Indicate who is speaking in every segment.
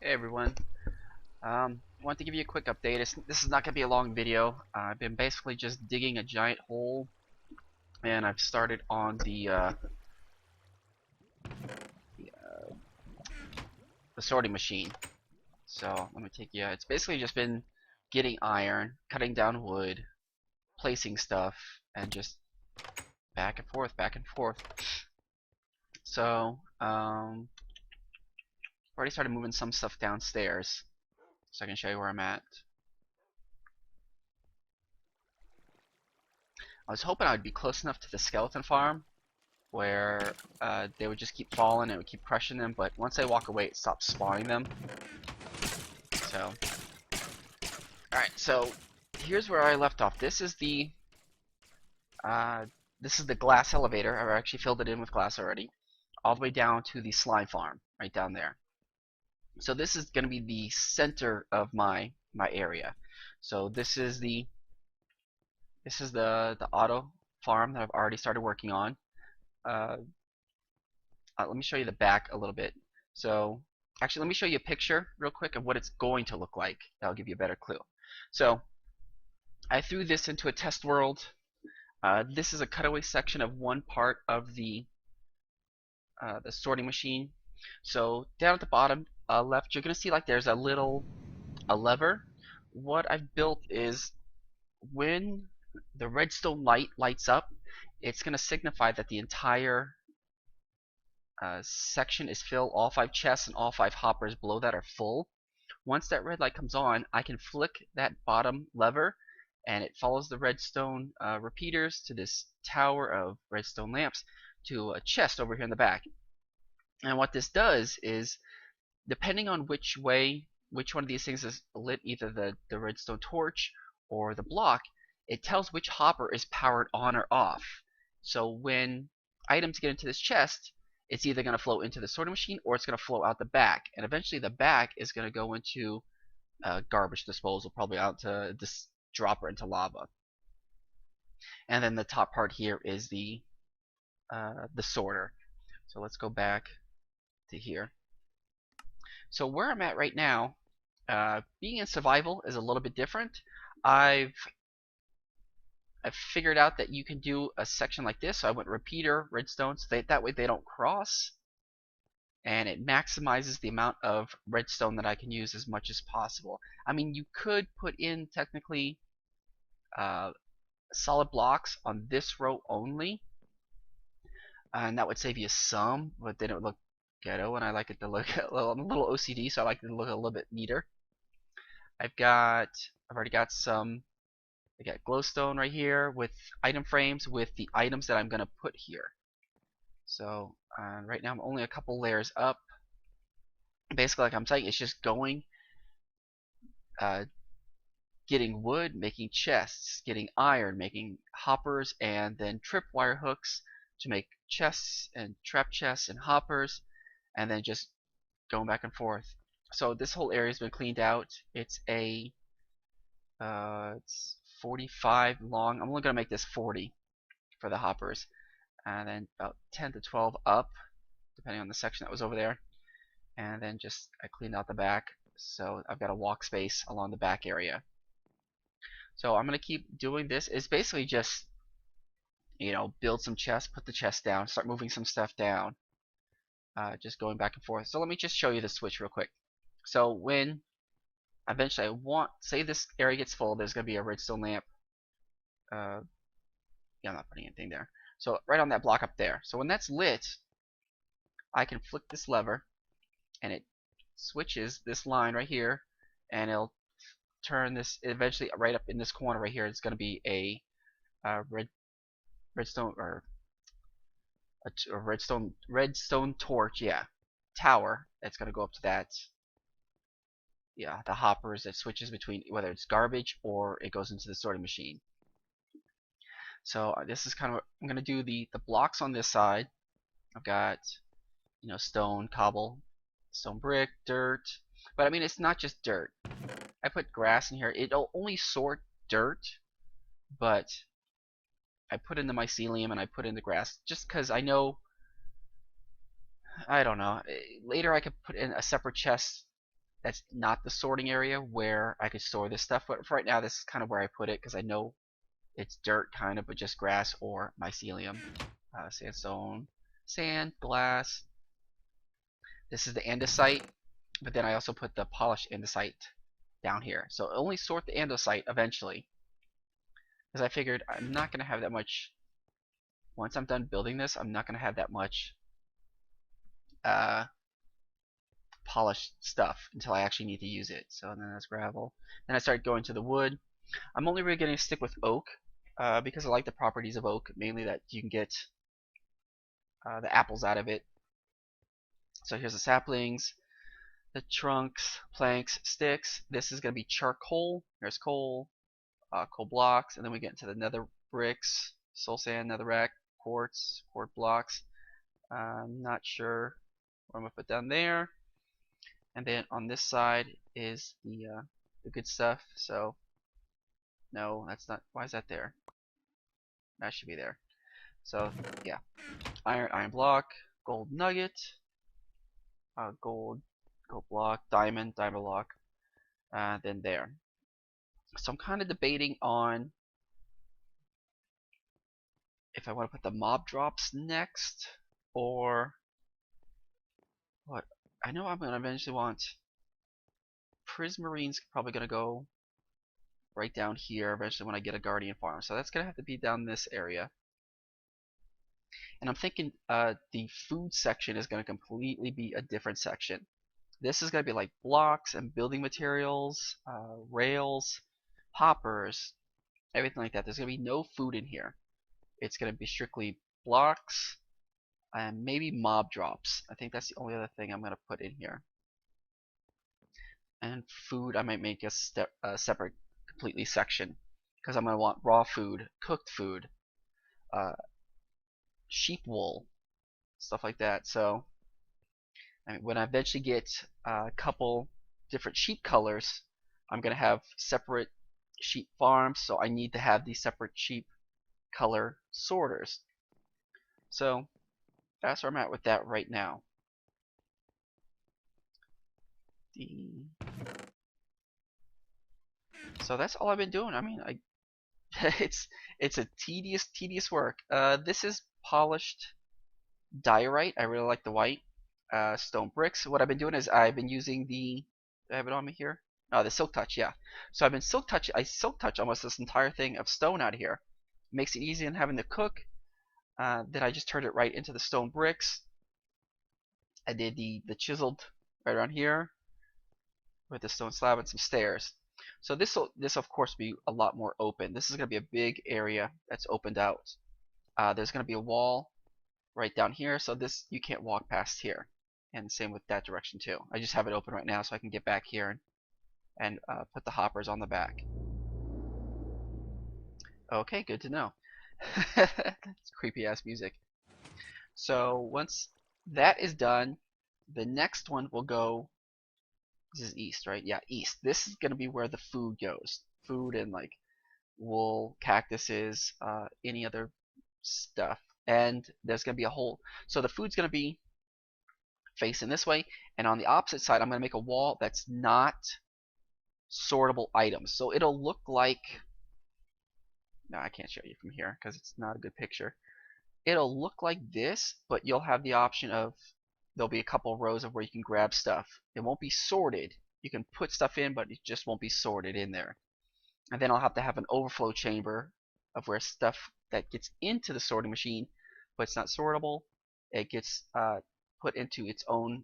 Speaker 1: Hey everyone. Want to give you a quick update. This is not going to be a long video. I've been basically just digging a giant hole, and I've started on the sorting machine. So let me take you. It's basically just been getting iron, cutting down wood, placing stuff, and just back and forth, back and forth. So already started moving some stuff downstairs, so I can show you where I'm at. I was hoping I would be close enough to the skeleton farm where they would just keep falling and it would keep crushing them, but once they walk away it stops spawning them. So alright, so here's where I left off. Uh, this is the glass elevator. I've actually filled it in with glass already, all the way down to the slime farm right down there. So this is going to be the center of my area. So this is the auto farm that I've already started working on. uh, let me show you the back a little bit. So actually, let me show you a picture real quick of what it's going to look like. That'll give you a better clue. So I threw this into a test world. This is a cutaway section of one part of the sorting machine. So down at the bottom left, you're gonna see like there's a lever. What I've built is when the redstone light lights up, it's gonna signify that the entire section is filled. All 5 chests and all 5 hoppers below that are full. Once that red light comes on, I can flick that bottom lever and it follows the redstone repeaters to this tower of redstone lamps to a chest over here in the back. And what this does is, depending on which one of these things is lit, either the redstone torch or the block, it tells which hopper is powered on or off. So when items get into this chest, it's either going to flow into the sorting machine or it's going to flow out the back. And eventually the back is going to go into garbage disposal, probably out to this dropper into lava. And then the top part here is the sorter. So let's go back to here. So where I'm at right now, being in survival is a little bit different. I've figured out that you can do a section like this. So I went repeater redstone, so that way they don't cross, and it maximizes the amount of redstone that I can use as much as possible. I mean, you could put in technically solid blocks on this row only, and that would save you some, but then it would look ghetto, and I like it to look I'm a little OCD, so I like it to look a little bit neater. I've already got some. I got glowstone right here with item frames with the items that I'm gonna put here. So right now I'm only a couple layers up. Basically, like I'm saying, it's just going, uh, getting wood, making chests, getting iron, making hoppers, and then tripwire hooks to make chests and trap chests and hoppers, and then just going back and forth. So this whole area's been cleaned out. It's 45 long. I'm only gonna make this 40 for the hoppers, and then about 10 to 12 up, depending on the section that was over there. And then just I cleaned out the back, so I've got a walk space along the back area. So I'm gonna keep doing this. It's basically just, build some chests, put the chest down, start moving some stuff down, just going back and forth. So let me just show you the switch real quick. So when eventually say this area gets full, there's gonna be a redstone lamp. Yeah, I'm not putting anything there. So right on that block up there. So when that's lit, I can flick this lever, and it switches this line right here, and it'll turn this eventually right up in this corner right here. It's going to be a redstone or a redstone torch, yeah, tower that's going to go up to that. Yeah, the hoppers that switches between whether it's garbage or it goes into the sorting machine. So this is kind of what I'm going to do. The blocks on this side, I've got stone, cobble, stone brick, dirt. But I mean, it's not just dirt. I put grass in here. It'll only sort dirt, but I put in the mycelium and I put in the grass just because I know, I don't know. Later I could put in a separate chest that's not the sorting area where I could store this stuff. But for right now, this is kind of where I put it because I know it's dirt kind of, but just grass or mycelium. Sandstone, sand, glass. This is the andesite, but then I also put the polished andesite down here. So only sort the andesite eventually, because I figured I'm not going to have that much. Once I'm done building this, I'm not going to have that much uh, polished stuff until I actually need to use it. So then that's gravel. Then I started going to the wood. I'm only really going to stick with oak because I like the properties of oak, mainly that you can get the apples out of it. So here's the saplings, the trunks, planks, sticks. This is going to be charcoal. There's coal, coal blocks, and then we get into the nether bricks, soul sand, netherrack, quartz, quartz blocks. I'm not sure what I'm going to put down there. And then on this side is the good stuff. So no, that's not. Why is that there? That should be there. So yeah, iron block, gold nugget, gold block, diamond block, then there. So I'm kind of debating on if I want to put the mob drops next or what. I know I'm gonna eventually want prismarine's probably gonna go right down here eventually when I get a guardian farm. So that's gonna have to be down this area. And I'm thinking the food section is going to completely be a different section. This is going to be like blocks and building materials, rails, hoppers, everything like that. There's going to be no food in here. It's going to be strictly blocks and maybe mob drops. I think that's the only other thing I'm going to put in here. And food, I might make a separate completely section because I'm going to want raw food, cooked food, sheep wool, stuff like that. So I mean, when I eventually get a couple different sheep colors, I'm going to have separate sheep farms, so I need to have these separate sheep color sorters. So that's where I'm at with that right now. So that's all I've been doing. I mean, it's a tedious work. This is polished diorite. I really like the white. Stone bricks. What I've been doing is I've been using the. Do I have it on me here? Oh, the silk touch. Yeah. So I've been silk touch. I silk touch almost this entire thing of stone out of here. Makes it easy in having to cook. Then I just turned it right into the stone bricks. I did the chiseled right around here with the stone slab and some stairs. So this of course be a lot more open. This is going to be a big area that's opened out. There's going to be a wall right down here, so this you can't walk past here. And same with that direction too. I just have it open right now so I can get back here and put the hoppers on the back. Okay, good to know. That's creepy ass music. So once that is done, the next one will go. This is east, right? Yeah, east. This is gonna be where the food goes. Food and like wool, cactuses, any other stuff. And there's gonna be a hole. So the food's gonna be facing this way, and on the opposite side I'm going to make a wall that's not sortable items. So it'll look like, no, I can't show you from here because it's not a good picture. It'll look like this, but you'll have the option of, there'll be a couple rows of where you can grab stuff. It won't be sorted. You can put stuff in, but it just won't be sorted in there. And then I'll have to have an overflow chamber of where stuff that gets into the sorting machine, but it's not sortable, it gets put into its own,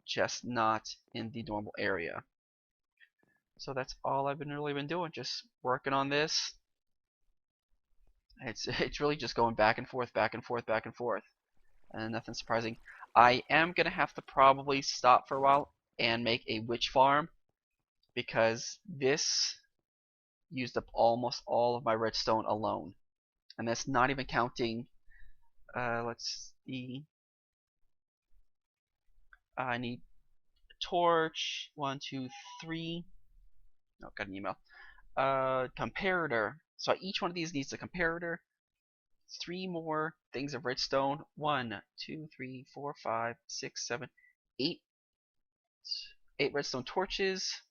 Speaker 1: just not in the normal area. So that's all I've really been doing, just working on this. It's really just going back and forth, back and forth, back and forth, and nothing surprising. I am gonna have to probably stop for a while and make a witch farm because this used up almost all of my redstone alone, and that's not even counting. Let's see. I need a torch. 1, 2, 3. Oh, got an email. Comparator. So each one of these needs a comparator. 3 more things of redstone. 1, 2, 3, 4, 5, 6, 7, 8. 8 redstone torches.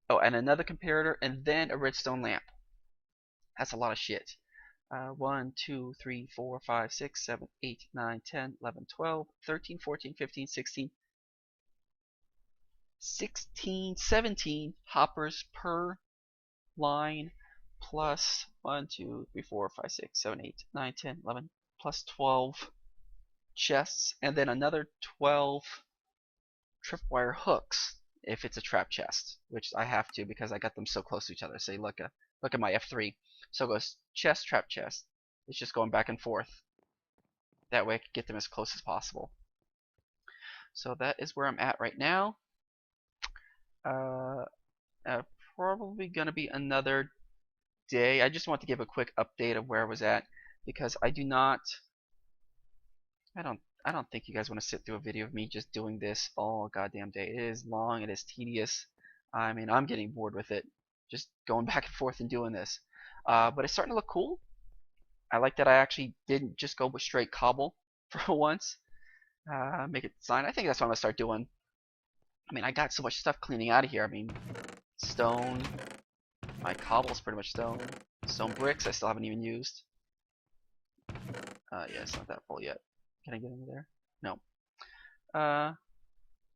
Speaker 1: Oh, and another comparator, and then a redstone lamp. That's a lot of shit. 1, 2, 3, 4, 5, 6, 7, 8, 9, 10, 11, 12, 13, 14, 15, 16, 17 hoppers per line, plus 1, 2, 3, 4, 5, 6, 7, 8, 9, 10, 11, plus 12 chests, and then another 12 tripwire hooks if it's a trap chest, which I have to because I got them so close to each other. So look at my F3. So it goes chest, trap chest. It's just going back and forth. That way I can get them as close as possible. So that is where I'm at right now. Probably gonna be another day. I just want to give a quick update of where I was at because I don't think you guys want to sit through a video of me just doing this all goddamn day. It is long, it is tedious. I mean, I'm getting bored with it, just going back and forth and doing this. But it's starting to look cool. I like that I actually didn't just go with straight cobble for once. Make it design. I think that's what I'm gonna start doing. I mean, I got so much stuff cleaning out of here. I mean, stone. My cobble's pretty much stone. Stone bricks I still haven't even used. Yeah, it's not that full yet. Can I get into there? No.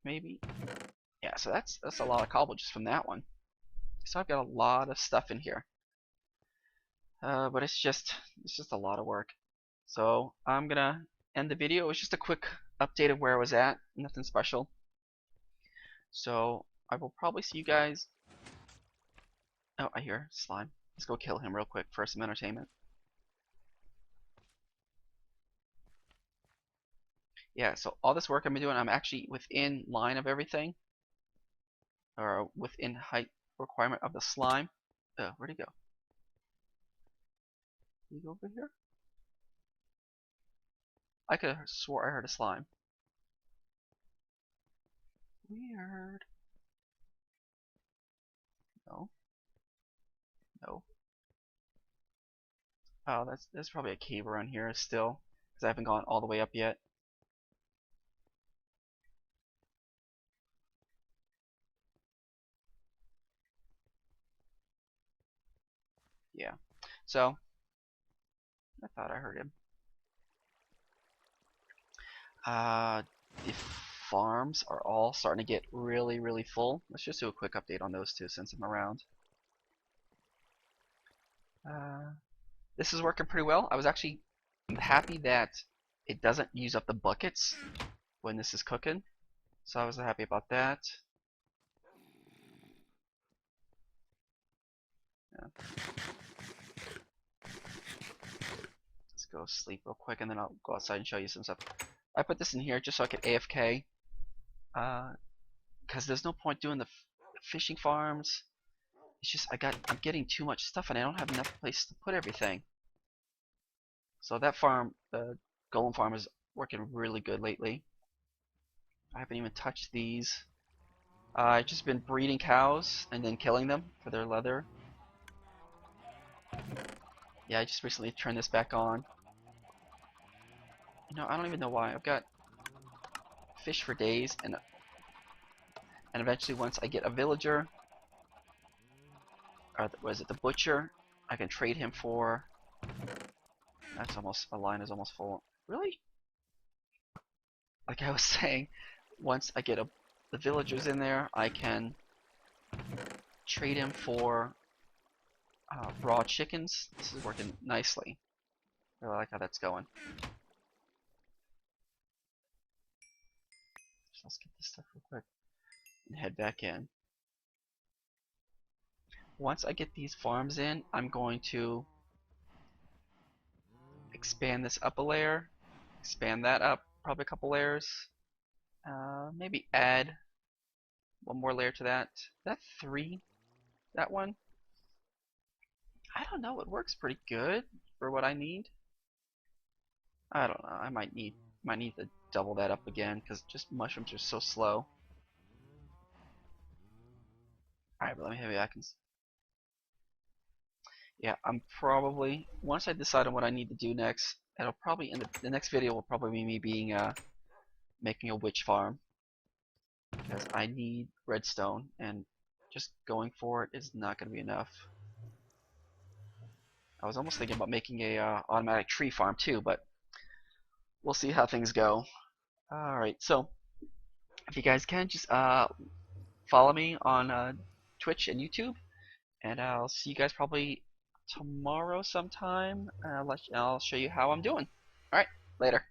Speaker 1: Maybe. Yeah, so that's a lot of cobble just from that one. So I've got a lot of stuff in here. But it's just a lot of work. So I'm gonna end the video. It was just a quick update of where I was at. Nothing special. So I will probably see you guys. Oh, I hear slime. Let's go kill him real quick for some entertainment. Yeah, so all this work I've been doing, I'm actually within line of everything. Or within height requirement of the slime. Where'd he go? Did he go over here? I could have swore I heard a slime. Weird. No. No. Oh, there's probably a cave around here still, because I haven't gone all the way up yet. Yeah. So I thought I heard him. The farms are all starting to get really, really full. Let's just do a quick update on those two since I'm around. This is working pretty well. I was actually happy that it doesn't use up the buckets when this is cooking. So I was happy about that. Yeah. Let's go sleep real quick and then I'll go outside and show you some stuff. I put this in here just so I could AFK. Because there's no point doing the fishing farms. It's just I'm getting too much stuff and I don't have enough place to put everything. So that farm, the golem farm, is working really good lately. I haven't even touched these. I've just been breeding cows and then killing them for their leather. Yeah, I just recently turned this back on. You know, I don't even know why. I've got fish for days, and eventually once I get a villager, or was it the butcher, I can trade him for. That's almost, a line is almost full. Really? Like I was saying, once I get the villagers in there, I can trade him for raw chickens. This is working nicely. I really like how that's going. So let's get this stuff real quick and head back in. Once I get these farms in, I'm going to expand this up a layer, expand that up probably a couple layers, maybe add one more layer to that. That 3, that one, I don't know, it works pretty good for what I need. I don't know, I might need to double that up again because just mushrooms are so slow. Alright, but maybe I can. Yeah, I'm probably, once I decide on what I need to do next, it'll probably, in the next video will probably be me being making a witch farm. because I need redstone, and just going for it is not going to be enough. I was almost thinking about making a automatic tree farm too, but we'll see how things go. Alright, so if you guys can, just follow me on Twitch and YouTube, and I'll see you guys probably tomorrow sometime. I'll show you how I'm doing. Alright, later.